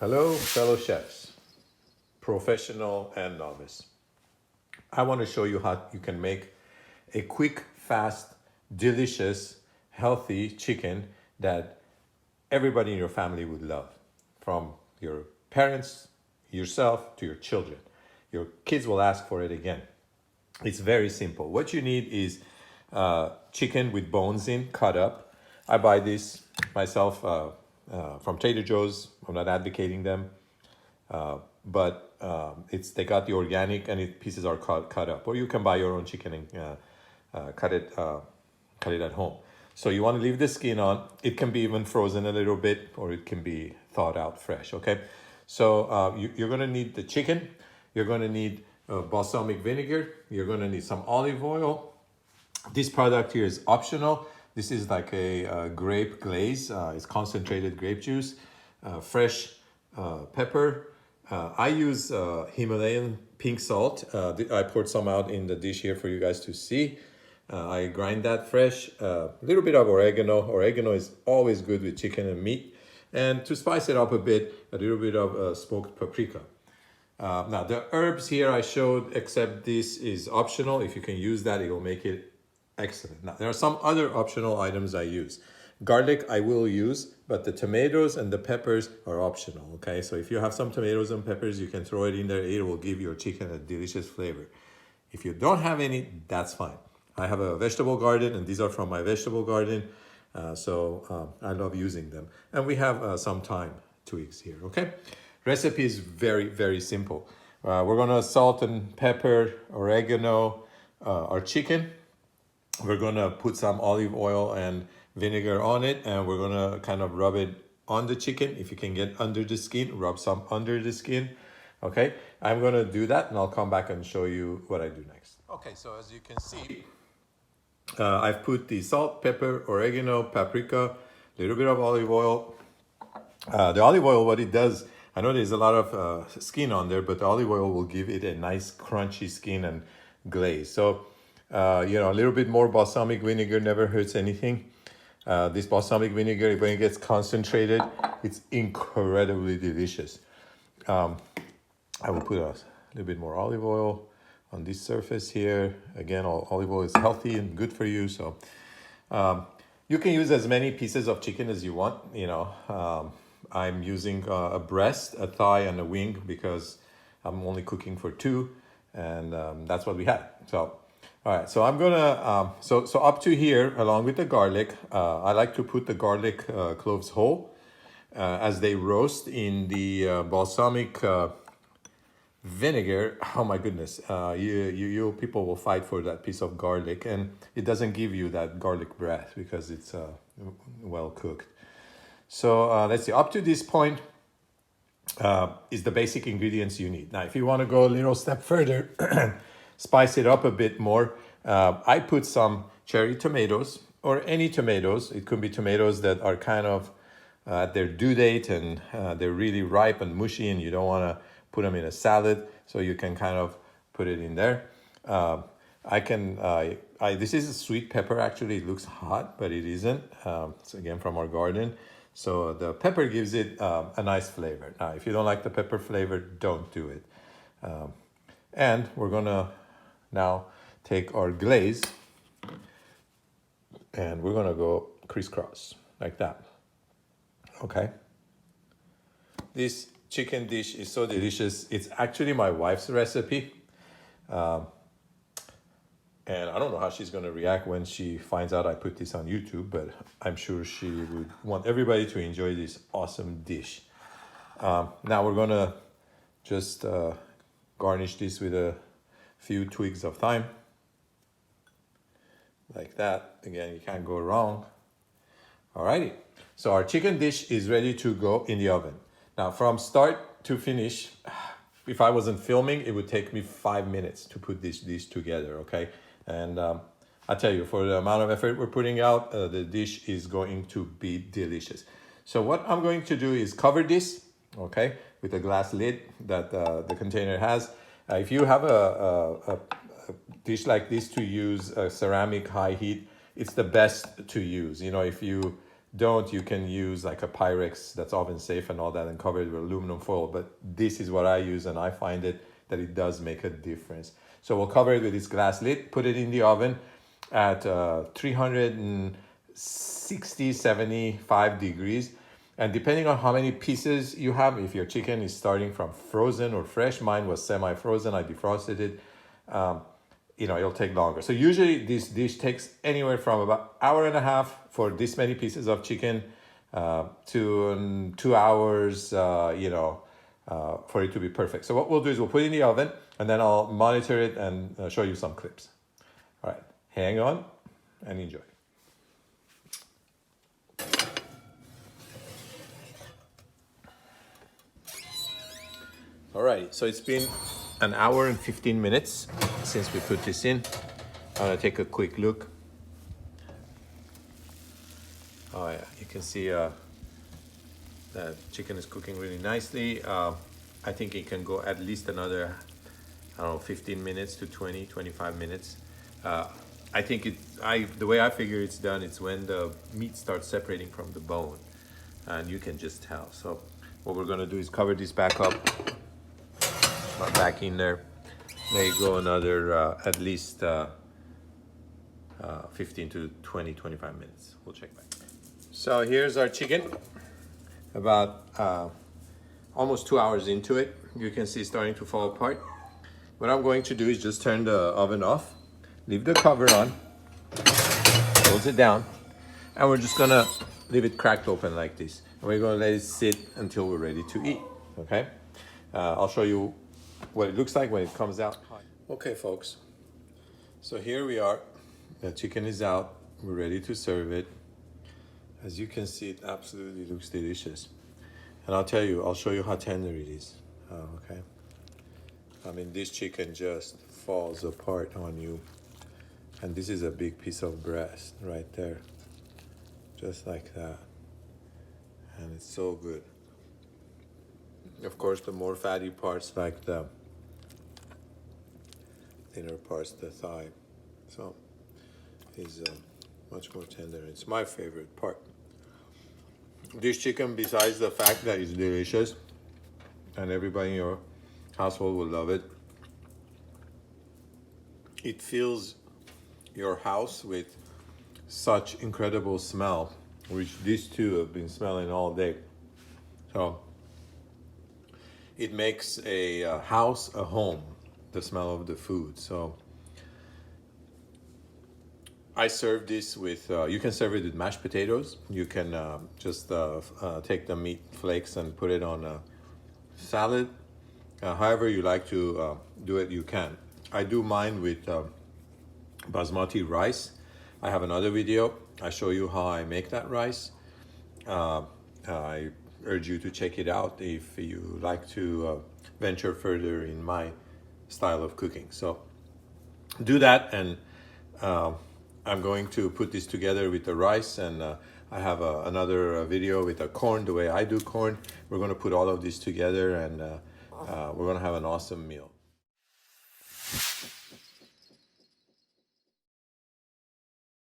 Hello, fellow chefs, professional and novice. I want to show you how you can make a quick, fast, delicious, healthy chicken that everybody in your family would love, from your parents, yourself, to your children. Your kids will ask for it again. It's very simple. What you need is chicken with bones in, cut up. I buy this myself from Trader Joe's. I'm not advocating them, but it's they got the organic and pieces are cut up. Or you can buy your own chicken and cut it at home. So you want to leave the skin on. It can be even frozen a little bit, or it can be thawed out fresh. Okay, so you're gonna need the chicken. You're gonna need balsamic vinegar. You're gonna need some olive oil. This product here is optional. This is like a grape glaze. It's concentrated grape juice, fresh pepper. I use Himalayan pink salt. I poured some out in the dish here for you guys to see. I grind that fresh. A little bit of oregano. Oregano is always good with chicken and meat. And to spice it up a bit, a little bit of smoked paprika. Now the herbs here I showed, except this is optional. If you can use that, it will make it excellent. Now there are some other optional items I use. Garlic I will use, but the tomatoes and the peppers are optional, okay? So if you have some tomatoes and peppers, you can throw it in there. It will give your chicken a delicious flavor. If you don't have any, that's fine. I have a vegetable garden, and these are from my vegetable garden, so I love using them. And we have some thyme twigs here, okay? Recipe is very, very simple. We're gonna salt and pepper, oregano, our chicken. We're gonna put some olive oil and vinegar on it, and we're gonna kind of rub it on the chicken. If you can get under the skin, rub some under the skin. Okay, I'm gonna do that, and I'll come back and show you what I do next. Okay, so as you can see, I've put the salt, pepper, oregano, paprika, a little bit of olive oil. The olive oil, what it does, I know there's a lot of skin on there, but the olive oil will give it a nice crunchy skin and glaze. So, a little bit more balsamic vinegar never hurts anything. This balsamic vinegar, when it gets concentrated, it's incredibly delicious. I will put a little bit more olive oil on this surface here. Again, olive oil is healthy and good for you. So you can use as many pieces of chicken as you want. I'm using a breast, a thigh, and a wing because I'm only cooking for two, and that's what we had. So, all right. So I'm gonna so up to here, along with the garlic, I like to put the garlic cloves whole as they roast in the balsamic vinegar. Oh my goodness, you people will fight for that piece of garlic, and it doesn't give you that garlic breath because it's well cooked. So let's see, up to this point is the basic ingredients you need. Now, if you want to go a little step further, spice it up a bit more, I put some cherry tomatoes, or any tomatoes. It could be tomatoes that are kind of at their due date, and they're really ripe and mushy, and you don't want to put them in a salad, so you can kind of put it in there. This is a sweet pepper. Actually, it looks hot, but it isn't. It's again from our garden. So the pepper gives it a nice flavor. Now, if you don't like the pepper flavor, don't do it. And we're gonna now take our glaze, and we're gonna go crisscross like that. Okay. This chicken dish is so delicious. It's actually my wife's recipe. And I don't know how she's going to react when she finds out I put this on YouTube, but I'm sure she would want everybody to enjoy this awesome dish. Now we're going to just garnish this with a few twigs of thyme. Like that. Again, you can't go wrong. Alrighty. So our chicken dish is ready to go in the oven. Now from start to finish, if I wasn't filming, it would take me 5 minutes to put this dish together, okay? And I tell you, for the amount of effort we're putting out, the dish is going to be delicious. So what I'm going to do is cover this, okay, with a glass lid that the container has. If you have a dish like this to use, a ceramic high heat, it's the best to use. If you don't, you can use like a Pyrex that's oven safe and all that and cover it with aluminum foil. But this is what I use, and I find it that it does make a difference. So we'll cover it with this glass lid, put it in the oven at 360, 75 degrees. And depending on how many pieces you have, if your chicken is starting from frozen or fresh, mine was semi-frozen, I defrosted it, you know, it'll take longer. So usually this dish takes anywhere from about hour and a half for this many pieces of chicken to 2 hours, you know, for it to be perfect. So what we'll do is we'll put it in the oven, and then I'll monitor it and show you some clips. All right, hang on and enjoy. All right, so it's been an hour and 15 minutes since we put this in. I'm gonna take a quick look. Oh yeah, you can see the chicken is cooking really nicely. I think it can go at least another, I don't know, 15 minutes to 20, 25 minutes. I think the way I figure it's done, it's when the meat starts separating from the bone, and you can just tell. So what we're gonna do is cover this back up, back in there. There you go, another at least 15 to 20, 25 minutes. We'll check back. So here's our chicken, about almost 2 hours into it. You can see it's starting to fall apart. What I'm going to do is just turn the oven off, leave the cover on, close it down, and we're just gonna leave it cracked open like this. And we're gonna let it sit until we're ready to eat, okay? I'll show you what it looks like when it comes out. Okay, folks, so here we are. The chicken is out. We're ready to serve it. As you can see, it absolutely looks delicious. And I'll tell you, I'll show you how tender it is, okay? I mean, this chicken just falls apart on you. And this is a big piece of breast right there, just like that. And it's so good. Of course, the more fatty parts, like the thinner parts, the thigh, so is much more tender. It's my favorite part. This chicken, besides the fact that it's delicious and everybody in your household will love it, it fills your house with such incredible smell, which these two have been smelling all day. So it makes a house a home, the smell of the food. So I serve this with, you can serve it with mashed potatoes. You can just take the meat flakes and put it on a salad. However you like to do it, you can. I do mine with basmati rice. I have another video. I show you how I make that rice. I urge you to check it out if you like to venture further in my style of cooking. So do that, and I'm going to put this together with the rice, and I have another video with the corn, the way I do corn. We're going to put all of this together, and we're going to have an awesome meal.